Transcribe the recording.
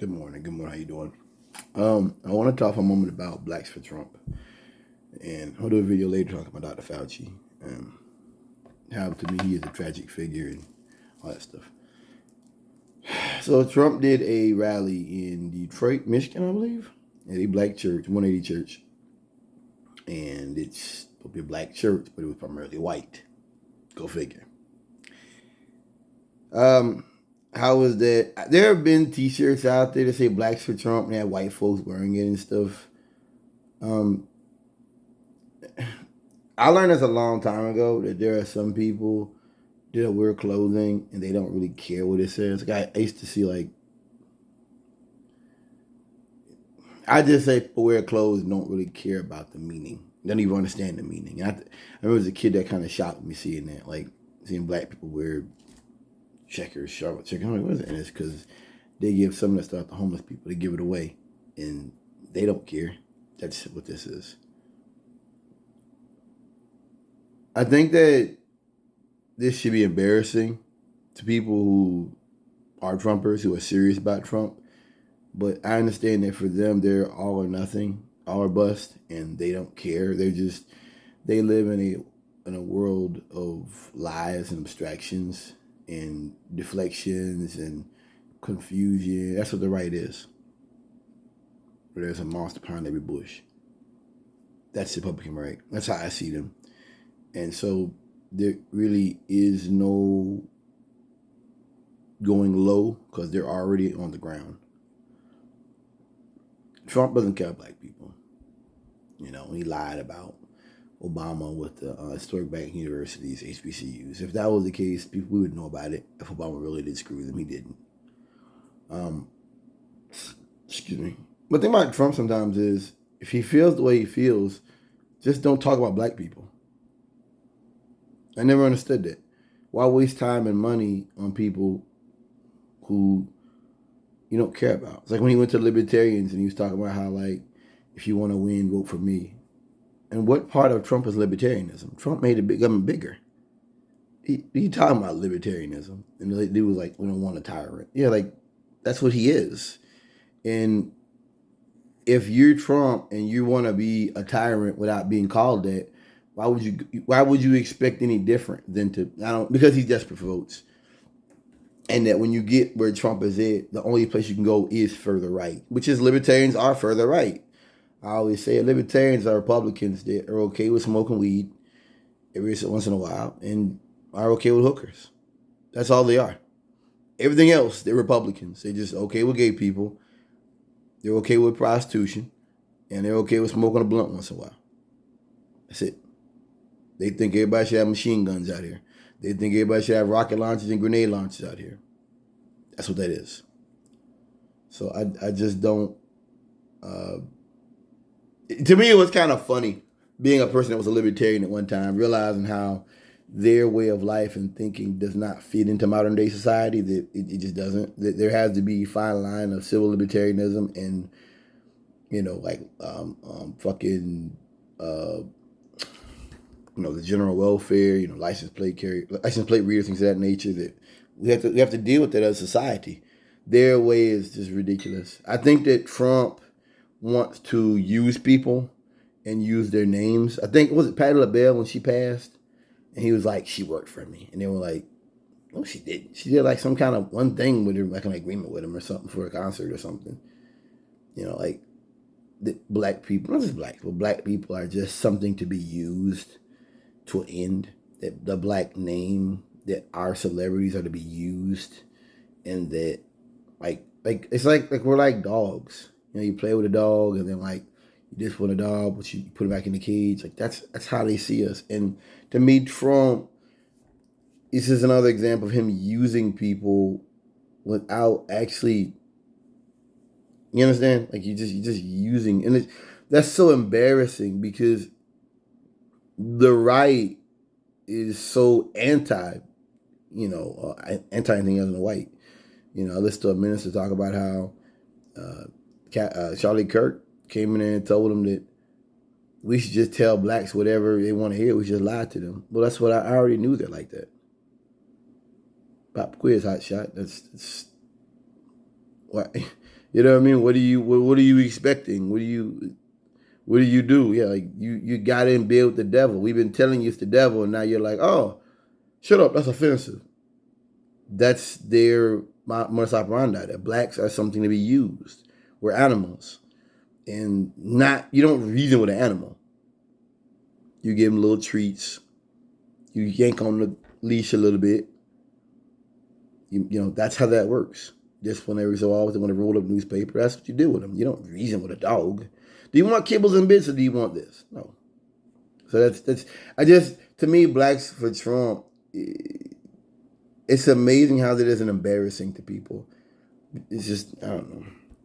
Good morning. Good morning. How you doing? I want to talk for a moment about Blacks for Trump, and I'll do a video later talking about Dr. Fauci and how, to me, he is a tragic figure and all that stuff. So Trump did a rally in Detroit, Michigan, I believe, at a black church, 180 Church, and it's supposed to be a black church, but it was primarily white. Go figure. How was that? There have been T-shirts out there that say "Blacks for Trump" and have white folks wearing it and stuff. I learned this a long time ago that there are some people that wear clothing and they don't really care what it says. Like I used to see I just say people wear clothes and don't really care about the meaning. They don't even understand the meaning. And I remember as a kid that kind of shocked me seeing that, like seeing black people wear checkers, Charlotte checkers. I'm like, what is it? And it's because they give some of the stuff to homeless people. They give it away, and they don't care. That's what this is. I think that this should be embarrassing to people who are Trumpers, who are serious about Trump. But I understand that for them, they're all or nothing, all or bust, and they don't care. They live in a world of lies and abstractions and deflections and confusion. That's what the right is. Where there's a monster behind every bush. That's the Republican right. That's how I see them. And so there really is no going low because they're already on the ground. Trump doesn't care black people. You know, he lied about Obama with the historic black universities, HBCUs. If that was the case, we would know about it. If Obama really did screw them, he didn't. Excuse me. But the thing about Trump sometimes is, if he feels the way he feels, just don't talk about black people. I never understood that. Why waste time and money on people who you don't care about? It's like when he went to libertarians and he was talking about how, like, if you want to win, vote for me. And what part of Trump is libertarianism? Trump made the government bigger. He talking about libertarianism. And the dude was like, we don't want a tyrant. Yeah, like, that's what he is. And if you're Trump and you want to be a tyrant without being called that, why would you expect any different than to, because he's desperate for votes. And that when you get where Trump is at, the only place you can go is further right, which is libertarians are further right. I always say libertarians are Republicans that are okay with smoking weed every once in a while and are okay with hookers. That's all they are. Everything else, they're Republicans. They're just okay with gay people. They're okay with prostitution. And they're okay with smoking a blunt once in a while. That's it. They think everybody should have machine guns out here. They think everybody should have rocket launchers and grenade launchers out here. That's what that is. So I just don't. To me, it was kind of funny being a person that was a libertarian at one time, realizing how their way of life and thinking does not fit into modern day society. That it just doesn't. That there has to be a fine line of civil libertarianism and, fucking. The general welfare, license plate readers, things of that nature. That we have to deal with that as a society. Their way is just ridiculous. I think that Trump wants to use people and use their names. I think, was it Patti LaBelle when she passed? And he was like, she worked for me. And they were like, no, she didn't. She did like some kind of one thing with him, like an agreement with him or something for a concert or something. Like the black people, not just black people, black people are just something to be used to an end. That the black name, that our celebrities are to be used, and that like it's like we're like dogs. You play with a dog, and then like you just want a dog, but you put it back in the cage. Like that's how they see us. And to me, Trump, this is another example of him using people without actually. You understand? Like you just using, and that's so embarrassing because the right is so anti anything other than white. I listened to a minister talk about how Charlie Kirk came in there and told him that we should just tell blacks whatever they want to hear. We should just lie to them. Well, that's what I already knew. They're like that. Pop quiz, hot shot. That's what. You know what I mean? What are you expecting? What do you do? Yeah, like you got in bed with the devil. We've been telling you it's the devil, and now you're like, oh, shut up, that's offensive. That's their modus operandi. That blacks are something to be used. We're animals, and not you don't reason with an animal. You give them little treats. You yank on the leash a little bit. You know that's how that works. Just when every so often they want to roll up newspaper, that's what you do with them. You don't reason with a dog. Do you want kibbles and bits or do you want this? No. So that's I just to me blacks for Trump. It's amazing how that isn't embarrassing to people. It's just I don't know.